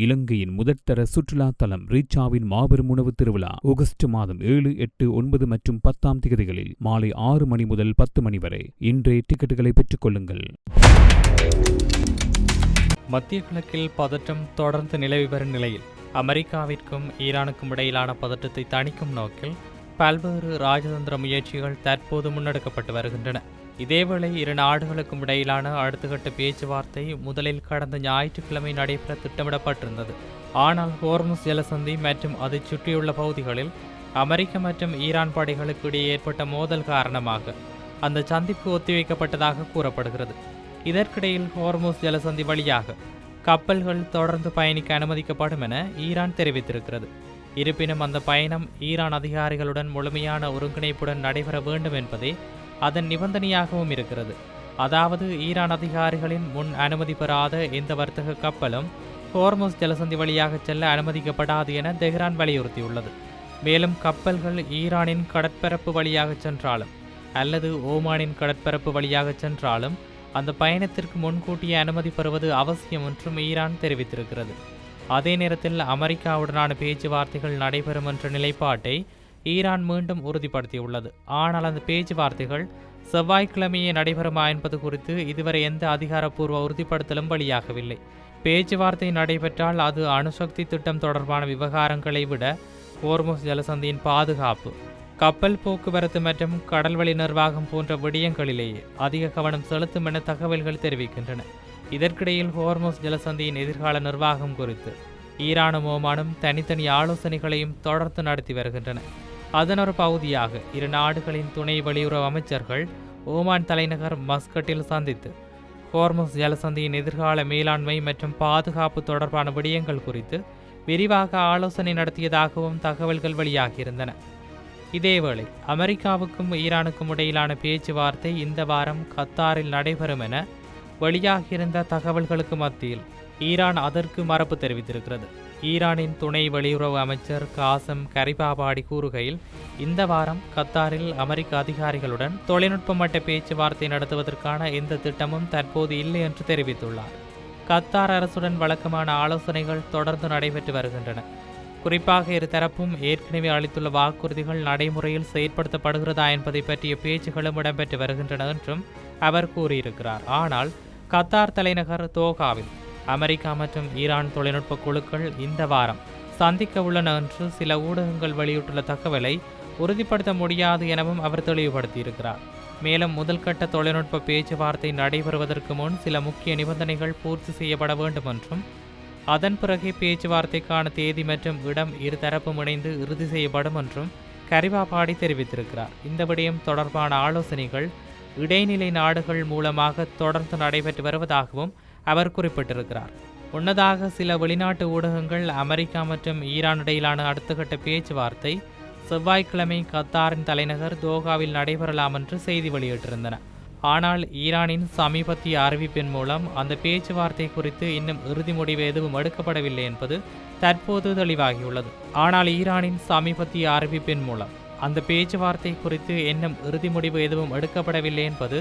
இலங்கையின் முதற்தர சுற்றுலா தலம் ரீச்சாவின் மாபெரும் உணவு திருவிழா ஆகஸ்ட் மாதம் 7, 8, 9 மற்றும் 10 தேதிகளில் மாலை 6 மணி முதல் 10 மணி வரை. இன்றே டிக்கெட்டுகளை பெற்றுக் கொள்ளுங்கள். மத்திய கிழக்கில் பதற்றம் தொடர்ந்து நிலவி வரும் நிலையில் அமெரிக்காவிற்கும் ஈரானுக்கும் இடையிலான பதற்றத்தை தணிக்கும் நோக்கில் பல்வேறு ராஜதந்திர முயற்சிகள் தற்போது முன்னெடுக்கப்பட்டு வருகின்றன. இதேவேளை இரு நாடுகளுக்கும் இடையிலான அடுத்த கட்ட பேச்சுவார்த்தை முதலில் கடந்த ஞாயிற்றுக்கிழமை நடைபெற திட்டமிடப்பட்டிருந்தது. ஆனால் ஹோர்முஸ் ஜலசந்தி மற்றும் அதை சுற்றியுள்ள பகுதிகளில் அமெரிக்க மற்றும் ஈரான் படைகளுக்கு இடையே ஏற்பட்ட மோதல் காரணமாக அந்த சந்திப்பு ஒத்திவைக்கப்பட்டதாக கூறப்படுகிறது. இதற்கிடையில் ஹோர்முஸ் ஜலசந்தி வழியாக கப்பல்கள் தொடர்ந்து பயணிக்க அனுமதிக்கப்படும் என ஈரான் தெரிவித்திருக்கிறது. இருப்பினும் அந்த பயணம் ஈரான் அதிகாரிகளுடன் முழுமையான ஒருங்கிணைப்புடன் நடைபெற வேண்டும் என்பதே அதன் நிபந்தனையாகவும் இருக்கிறது. அதாவது ஈரான் அதிகாரிகளின் முன் அனுமதி பெறாத எந்த வர்த்தக கப்பலும் ஹோர்முஸ் ஜலசந்தி வழியாக செல்ல அனுமதிக்கப்படாது என தெஹ்ரான் வலியுறுத்தியுள்ளது. மேலும் கப்பல்கள் ஈரானின் கடற்பரப்பு வழியாக சென்றாலும் அல்லது ஓமானின் கடற்பரப்பு வழியாக சென்றாலும் அந்த பயணத்திற்கு முன்கூட்டியே அனுமதி பெறுவது அவசியம் என்றும் ஈரான் தெரிவித்திருக்கிறது. அதே நேரத்தில் அமெரிக்காவுடனான பேச்சுவார்த்தைகள் நடைபெறும் என்ற நிலைப்பாட்டை ஈரான் மீண்டும் உறுதிப்படுத்தியுள்ளது. ஆனால் அந்த பேச்சுவார்த்தைகள் செவ்வாய்க்கிழமையே நடைபெறுமா என்பது குறித்து இதுவரை எந்த அதிகாரப்பூர்வ உறுதிப்படுத்தலும் வெளியாகவில்லை. பேச்சுவார்த்தை நடைபெற்றால் அது அணுசக்தி திட்டம் தொடர்பான விவகாரங்களை விட ஹோர்முஸ் ஜலசந்தியின் பாதுகாப்பு, கப்பல் போக்குவரத்து மற்றும் கடல்வழி நிர்வாகம் போன்ற விடயங்களிலேயே அதிக கவனம் செலுத்தும் என தகவல்கள் தெரிவிக்கின்றன. இதற்கிடையில் ஹோர்முஸ் ஜலசந்தியின் எதிர்கால நிர்வாகம் குறித்து ஈரானும் ஓமானும் தனித்தனி ஆலோசனைகளையும் தொடர்ந்து நடத்தி வருகின்றன. அதன் ஒரு பகுதியாக இரு நாடுகளின் துணை வெளியுறவு அமைச்சர்கள் ஓமான் தலைநகர் மஸ்கட்டில் சந்தித்து ஹோர்முஸ் ஜலசந்தியின் எதிர்கால மேலாண்மை மற்றும் பாதுகாப்பு தொடர்பான விடயங்கள் குறித்து விரிவாக ஆலோசனை நடத்தியதாகவும் தகவல்கள் வெளியாகியிருந்தன. இதேவேளை அமெரிக்காவுக்கும் ஈரானுக்கும் இடையிலான பேச்சுவார்த்தை இந்த வாரம் கத்தாரில் நடைபெறும் என வெளியாகியிருந்த தகவல்களுக்கு மத்தியில் ஈரான் அதற்கு மறுப்பு தெரிவித்திருக்கிறது. ஈரானின் துணை வெளியுறவு அமைச்சர் காசம் கரிபாபாடி கூறுகையில், இந்த வாரம் கத்தாரில் அமெரிக்க அதிகாரிகளுடன் தொழில்நுட்ப மட்ட பேச்சுவார்த்தை நடத்துவதற்கான எந்த திட்டமும் தற்போது இல்லை என்று தெரிவித்துள்ளார். கத்தார் அரசுடன் வழக்கமான ஆலோசனைகள் தொடர்ந்து நடைபெற்று வருகின்றன. குறிப்பாக இருதரப்பும் ஏற்கனவே அளித்துள்ள வாக்குறுதிகள் நடைமுறையில் செயற்படுத்தப்படுகிறதா என்பதை பற்றிய பேச்சுகளும் இடம்பெற்று வருகின்றன என்றும் அவர் கூறியிருக்கிறார். ஆனால் கத்தார் தலைநகர் தோஹாவில் அமெரிக்கா மற்றும் ஈரான் தொழில்நுட்ப குழுக்கள் இந்த வாரம் சந்திக்க உள்ளன என்று சில ஊடகங்கள் வெளியிட்டுள்ள தகவலை உறுதிப்படுத்த முடியாது எனவும் அவர் தெளிவுபடுத்தியிருக்கிறார். மேலும் முதல்கட்ட தொழில்நுட்ப பேச்சுவார்த்தை நடைபெறுவதற்கு முன் சில முக்கிய நிபந்தனைகள் பூர்த்தி செய்யப்பட வேண்டும் என்றும் அதன் பிறகே பேச்சுவார்த்தைக்கான தேதி மற்றும் இடம் இருதரப்பும் இணைந்து இறுதி செய்யப்படும் என்றும் கரிபாபாடி தெரிவித்திருக்கிறார். இந்த விடயம் தொடர்பான ஆலோசனைகள் இடைநிலை நாடுகள் மூலமாக தொடர்ந்து நடைபெற்று வருவதாகவும் அவர் குறிப்பிட்டிருக்கிறார். முன்னதாக சில வெளிநாட்டு ஊடகங்கள் அமெரிக்கா மற்றும் ஈரான் இடையிலான அடுத்த கட்ட பேச்சுவார்த்தை செவ்வாய்க்கிழமை கத்தாரின் தலைநகர் தோஹாவில் நடைபெறலாம் என்று செய்தி வெளியிட்டிருந்தன. ஆனால் ஈரானின் சமீபத்திய அறிவிப்பின் மூலம் அந்த பேச்சுவார்த்தை குறித்து இன்னும் இறுதி முடிவு எதுவும் எடுக்கப்படவில்லை என்பது தற்போது தெளிவாகியுள்ளது. ஆனால் ஈரானின் சமீபத்திய அறிவிப்பின் மூலம் அந்த பேச்சுவார்த்தை குறித்து இன்னும் இறுதி முடிவு எதுவும் எடுக்கப்படவில்லை என்பது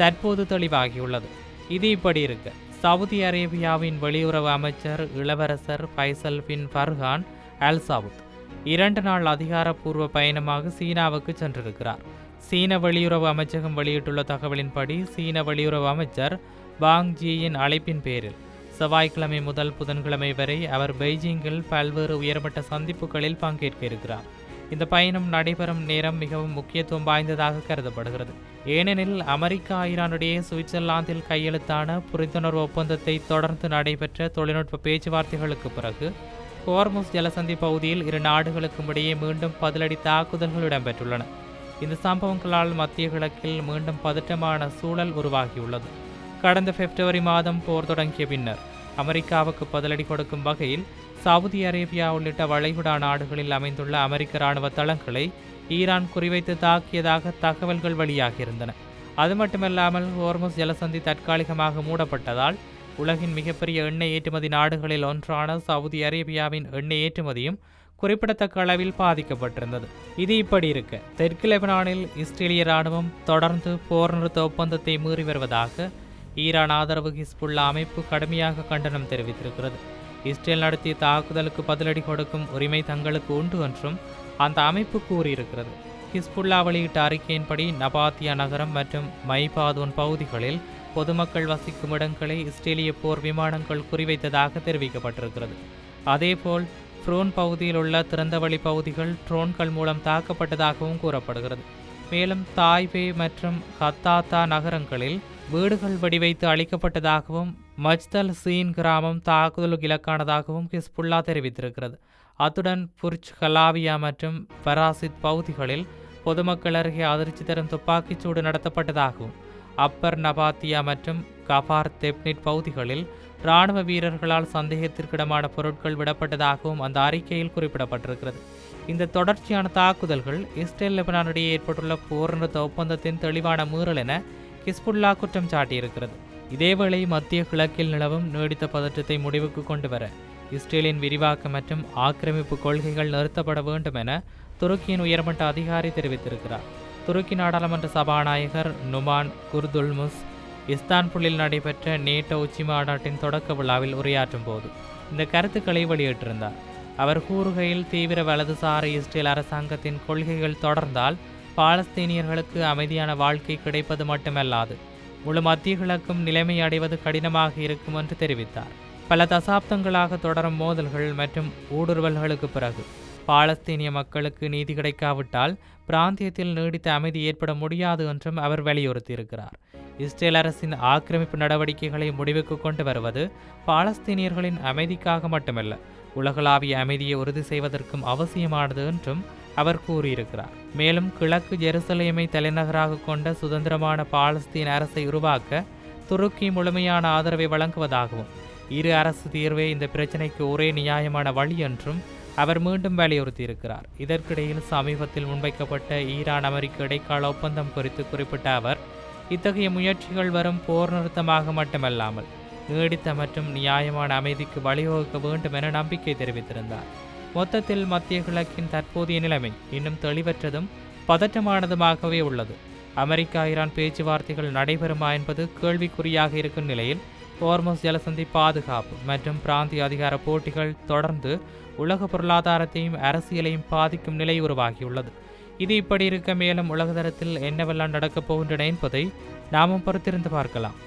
தற்போது தெளிவாகியுள்ளது. இது இப்படி இருக்க, சவுதி அரேபியாவின் வெளியுறவு அமைச்சர் இளவரசர் ஃபைசல் பின் ஃபர்ஹான் அல் சவுத் 2 நாள் அதிகாரப்பூர்வ பயணமாக சீனாவுக்கு சென்றிருக்கிறார். சீன வெளியுறவு அமைச்சகம் வெளியிட்டுள்ள தகவலின்படி சீன வெளியுறவு அமைச்சர் வாங் ஜியின் அழைப்பின் பேரில் செவ்வாய்க்கிழமை முதல் புதன்கிழமை வரை அவர் பெய்ஜிங்கில் பல்வேறு உயர்மட்ட சந்திப்புகளில் பங்கேற்க இருக்கிறார். இந்த பயணம் நடைபெறும் நேரம் மிகவும் முக்கியத்துவம் வாய்ந்ததாக கருதப்படுகிறது. ஏனெனில் அமெரிக்கா ஈரானுடைய சுவிட்சர்லாந்தில் கையெழுத்தான புரிந்துணர்வு ஒப்பந்தத்தை தொடர்ந்து நடைபெற்ற தொழில்நுட்ப பேச்சுவார்த்தைகளுக்கு பிறகு ஹோர்முஸ் ஜலசந்தி பகுதியில் இரு நாடுகளுக்கும் இடையே மீண்டும் பதிலடி தாக்குதல்கள் இடம்பெற்றுள்ளன. இந்த சம்பவங்களால் மத்திய கிழக்கில் மீண்டும் பதற்றமான சூழல் உருவாகியுள்ளது. கடந்த பிப்ரவரி மாதம் போர் தொடங்கிய பின்னர் அமெரிக்காவுக்கு பதிலடி கொடுக்கும் வகையில் சவுதி அரேபியா உள்ளிட்ட வளைகுடா நாடுகளில் அமைந்துள்ள அமெரிக்க இராணுவ தளங்களை ஈரான் குறிவைத்து தாக்கியதாக தகவல்கள் வெளியாகியிருந்தன. அது மட்டுமல்லாமல் ஹோர்முஸ் ஜலசந்தி தற்காலிகமாக மூடப்பட்டதால் உலகின் மிகப்பெரிய எண்ணெய் ஏற்றுமதி நாடுகளில் ஒன்றான சவுதி அரேபியாவின் எண்ணெய் ஏற்றுமதியும் குறிப்பிடத்தக்க அளவில் பாதிக்கப்பட்டிருந்தது. இது இப்படி இருக்க, தெற்கு லெபனானில் இஸ்ரேலிய இராணுவம் தொடர்ந்து போர் நிறுத்த ஒப்பந்தத்தை மீறி வருவதாக ஈரான் ஆதரவு ஹிஸ்புல்லா அமைப்பு கடுமையாக கண்டனம் தெரிவித்திருக்கிறது. இஸ்ரேல் நடத்திய தாக்குதலுக்கு பதிலடி கொடுக்கும் உரிமை தங்களுக்கு உண்டு என்றும் அந்த அமைப்பு கூறியிருக்கிறது. ஹிஸ்புல்லா வெளியிட்ட அறிக்கையின்படி நபாத்தியா நகரம் மற்றும் மைபாதோன் பகுதிகளில் பொதுமக்கள் வசிக்கும் இடங்களை இஸ்ரேலிய போர் விமானங்கள் குறிவைத்ததாக தெரிவிக்கப்பட்டிருக்கிறது. அதேபோல் ஃப்ரோன் பகுதியில் உள்ள திறந்தவெளி பகுதிகள் ட்ரோன்கள் மூலம் தாக்கப்பட்டதாகவும் கூறப்படுகிறது. மேலும் தாய்வே மற்றும் ஹத்தாத்தா நகரங்களில் வீடுகள் வெடிவைத்து அளிக்கப்பட்டதாகவும் மஜ்தல் சீன் கிராமம் தாக்குதலுக்கு இலக்கானதாகவும் ஹிஸ்புல்லா தெரிவித்திருக்கிறது. அத்துடன் புர்ஜ் கலாவியா மற்றும் பராசித் பகுதிகளில் பொதுமக்கள் அருகே அதிர்ச்சி தரும் துப்பாக்கிச்சூடு நடத்தப்பட்டதாகவும் அப்பர் நபாத்தியா மற்றும் கபார் தெப்னிட் பகுதிகளில் இராணுவ வீரர்களால் சந்தேகத்திற்கிடமான பொருட்கள் விடப்பட்டதாகவும் அந்த அறிக்கையில் குறிப்பிடப்பட்டிருக்கிறது. இந்த தொடர்ச்சியான தாக்குதல்கள் இஸ்ரேல் லெபனான் இடையே ஏற்பட்டுள்ள போர் நிறுத்த ஒப்பந்தத்தின் தெளிவான மீறல் என ஹிஸ்புல்லா குற்றம் சாட்டியிருக்கிறது. இதேவேளை மத்திய கிழக்கில் நிலவும் நீடித்த பதற்றத்தை முடிவுக்கு கொண்டு வர இஸ்ரேலின் விரிவாக்க மற்றும் ஆக்கிரமிப்பு கொள்கைகள் நிறுத்தப்பட வேண்டும் என துருக்கியின் உயர்மட்ட அதிகாரி தெரிவித்திருக்கிறார். துருக்கி நாடாளுமன்ற சபாநாயகர் நுமான் குர்துல்முஸ் இஸ்தான்புல்லில் நடைபெற்ற நேட்டோ உச்சி மாநாட்டின் தொடக்க விழாவில் உரையாற்றும் போது இந்த கருத்துக்களை வெளியிட்டிருந்தார். அவர் கூறுகையில், தீவிர வலதுசாரி இஸ்ரேல் அரசாங்கத்தின் கொள்கைகள் தொடர்ந்தால் பாலஸ்தீனியர்களுக்கு அமைதியான வாழ்க்கை கிடைப்பது மட்டுமல்லாது முழு மத்திய கிழக்கும் நிலைமை அடைவது கடினமாக இருக்கும் என்று தெரிவித்தார். பல தசாப்தங்களாக தொடரும் மோதல்கள் மற்றும் ஊடுருவல்களுக்கு பிறகு பாலஸ்தீனிய மக்களுக்கு நீதி கிடைக்காவிட்டால் பிராந்தியத்தில் நீடித்த அமைதி ஏற்பட முடியாது என்றும் அவர் வலியுறுத்தியிருக்கிறார். இஸ்ரேல் அரசின் ஆக்கிரமிப்பு நடவடிக்கைகளை முடிவுக்கு கொண்டு வருவது பாலஸ்தீனியர்களின் அமைதிக்காக மட்டுமல்ல, உலகளாவிய அமைதியை உறுதி செய்வதற்கும் அவசியமானது என்றும் அவர் கூறியிருக்கிறார். மேலும் கிழக்கு ஜெருசலேமை தலைநகராக கொண்ட சுதந்திரமான பாலஸ்தீன் அரசை உருவாக்க துருக்கி முழுமையான ஆதரவை வழங்குவதாகவும் இரு அரசு தீர்வே இந்த பிரச்சினைக்கு ஒரே நியாயமான வழி என்றும் அவர் மீண்டும் வலியுறுத்தியிருக்கிறார். இதற்கிடையில் சமீபத்தில் முன்வைக்கப்பட்ட ஈரான் அமெரிக்க இடைக்கால ஒப்பந்தம் குறித்து குறிப்பிட்ட அவர், இத்தகைய முயற்சிகள் வரும் போர் நிறுத்தமாக மட்டுமல்லாமல் நீடித்த மற்றும் நியாயமான அமைதிக்கு வழிவகுக்க வேண்டும் என நம்பிக்கை தெரிவித்திருந்தார். மொத்தத்தில் மத்திய கிழக்கின் தற்போதைய நிலைமை இன்னும் தெளிவற்றதும் பதற்றமானதுமாகவே உள்ளது. அமெரிக்கா ஈரான் பேச்சுவார்த்தைகள் நடைபெறுமா என்பது கேள்விக்குறியாக இருக்கும் நிலையில் ஹோர்முஸ் ஜலசந்தி பாதுகாப்பு மற்றும் பிராந்திய அதிகார போட்டிகள் தொடர்ந்து உலக பொருளாதாரத்தையும் அரசியலையும் பாதிக்கும் நிலை உருவாகியுள்ளது. இது இப்படி இருக்க மேலும் உலகதரத்தில் என்னவெல்லாம் நடக்கப் போகின்றன என்பதை நாமும் பொறுத்திருந்து பார்க்கலாம்.